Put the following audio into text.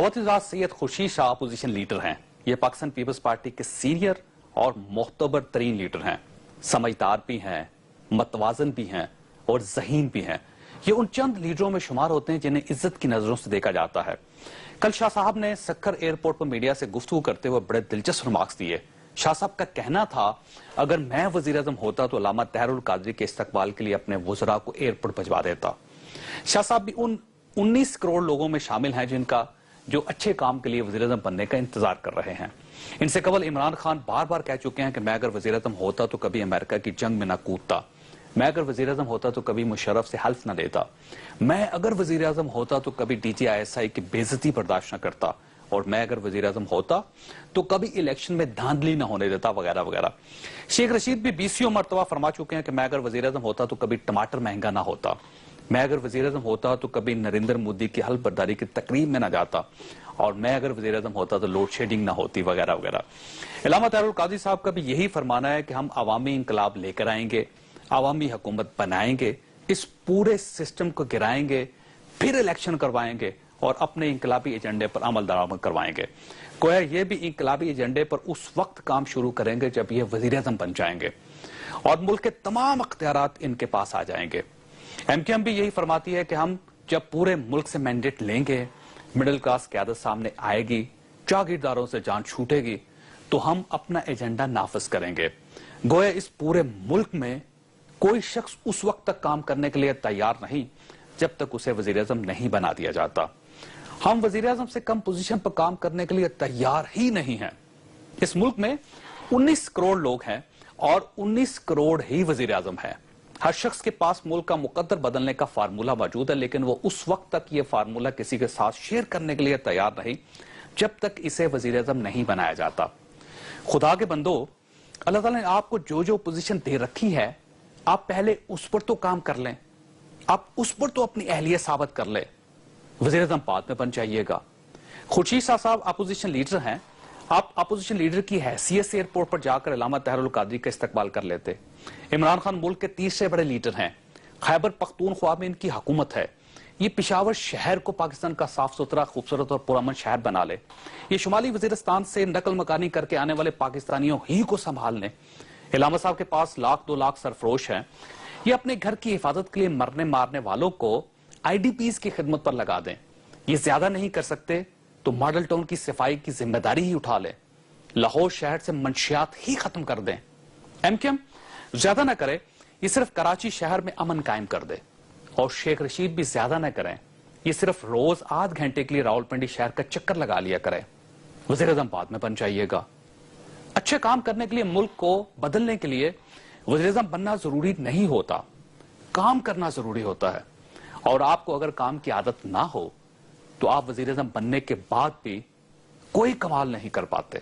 खवातीन Syed Khurshid Shah opposition leader हैं। ये पाकिस्तान पीपल्स पार्टी के सीनियर और मोहतबर तरीन लीडर हैं। समझदार भी हैं, मतवाजन भी हैं और ज़हीन भी हैं। ये उन चंद लीडरों में शुमार होते हैं जिन्हें इज्जत की नजरों से देखा जाता है। कल शाह साहब ने सक्खर एयरपोर्ट पर मीडिया से गुफ्तगू करते हुए बड़े दिलचस्प रिमार्क्स दिए। शाह साहब का कहना था, अगर मैं वजीर आज़म होता तो अल्लामा ताहिरुल कादरी के इस्तकबाल के लिए अपने वज़रा को एयरपोर्ट भिजवा देता। शाह साहब भी उन 19 करोड़ लोगों में शामिल हैं जिनका जो अच्छे काम के लिए वज़ीर आज़म बनने का इंतजार कर रहे हैं। इनसे कबल इमरान खान बार बार कह चुके हैं कि मैं अगर वज़ीर आज़म होता तो कभी अमेरिका की जंग में न कूदता, मैं अगर वज़ीर आज़म होता तो कभी मुशर्रफ से हल्फ न लेता, मैं अगर वज़ीर आज़म होता तो कभी DGISI की बेइज्जती बर्दाश्त न करता, और मैं अगर वज़ीर आज़म होता तो कभी इलेक्शन में धांधली न होने देता, वगैरह वगैरह। शेख रशीद भी 20 मरतबा फरमा चुके हैं कि मैं अगर वज़ीर आज़म होता तो कभी टमाटर महंगा ना होता, मैं अगर वज़ीर आज़म होता तो कभी नरेंद्र मोदी की हल्फ बर्दारी की तकरीब में न जाता, और मैं अगर वज़ीर आज़म होता तो लोड शेडिंग ना होती, वगैरह वगैरह। अल्लामा ताहिरुल कादरी साहब का भी यही फरमाना है कि हम अवामी इंकलाब लेकर आएंगे, अवामी हुकूमत बनाएंगे, इस पूरे सिस्टम को गिराएंगे, फिर इलेक्शन करवाएंगे और अपने इंकलाबी एजेंडे पर अमल दरामद करवाएंगे। गोया ये भी इंकलाबी एजेंडे पर उस वक्त काम शुरू करेंगे जब ये वज़ीर आज़म बन जाएंगे और मुल्क के तमाम अख्तियारात इनके पास आ जाएंगे। MKM भी यही फरमाती है कि हम जब पूरे मुल्क से मैंडेट लेंगे, मिडिल क्लास क़यादत सामने आएगी, जागीरदारों से जान छूटेगी, तो हम अपना एजेंडा नाफिज करेंगे। गोया इस पूरे मुल्क में कोई शख्स उस वक्त तक काम करने के लिए तैयार नहीं जब तक उसे वज़ीर आज़म नहीं बना दिया जाता। हम वज़ीर आज़म से कम पोजीशन पर काम करने के लिए तैयार ही नहीं हैं। इस मुल्क में 19 करोड़ लोग हैं और 19 करोड़ ही वज़ीर आज़म है। हर शख्स के पास मुल्क का मुकद्दर बदलने का फार्मूला मौजूद है, लेकिन वो उस वक्त तक ये फार्मूला किसी के साथ शेयर करने के लिए तैयार नहीं जब तक इसे वज़ीर आज़म नहीं बनाया जाता। खुदा के बंदो, अल्लाह ताला ने आपको जो जो पोजीशन दे रखी है, आप पहले उस पर तो काम कर लें, आप उस पर तो अपनी अहलियत साबित कर ले। वज़ीर आज़म बाद में बन जाइएगा। खुर्शीद शाह साहब अपोजिशन लीडर हैं, आप अपोजिशन लीडर की हैसियत से एयरपोर्ट पर जाकर अल्लामा ताहिरुल कादरी का इस्तकबाल कर लेते। इमरान खान मुल्क के तीसरे बड़े लीडर हैं, खैबर पख्तूनख्वा में इनकी हुकूमत है। ये पिशावर शहर को पाकिस्तान का साफ सुथरा, खूबसूरत और पुरअमन शहर बना ले। ये शुमाली वजीरिस्तान से नकल मकानी करके आने वाले पाकिस्तानियों ही को संभाल लें। इलामा साहब के पास लाख 2 लाख सरफरोश हैं। ये अपने घर की हिफाजत के लिए मरने मारने वालों को IDPs की खिदमत पर लगा दें। ये ज्यादा नहीं कर सकते तो मॉडल टाउन की सफाई की जिम्मेदारी ही उठा लें। लाहौर शहर से मंशियात ही खत्म कर दें। MKM ज्यादा ना करे, ये सिर्फ कराची शहर में अमन कायम कर दे। और शेख रशीद भी ज्यादा ना करें, ये सिर्फ रोज आध घंटे के लिए रावलपिंडी शहर का चक्कर लगा लिया करें। वज़ीर आज़म बाद में बन जाइएगा। अच्छे काम करने के लिए, मुल्क को बदलने के लिए वज़ीर आज़म बनना जरूरी नहीं होता, काम करना जरूरी होता है। और आपको अगर काम की आदत ना हो तो आप वज़ीर आज़म बनने के बाद भी कोई कमाल नहीं कर पाते।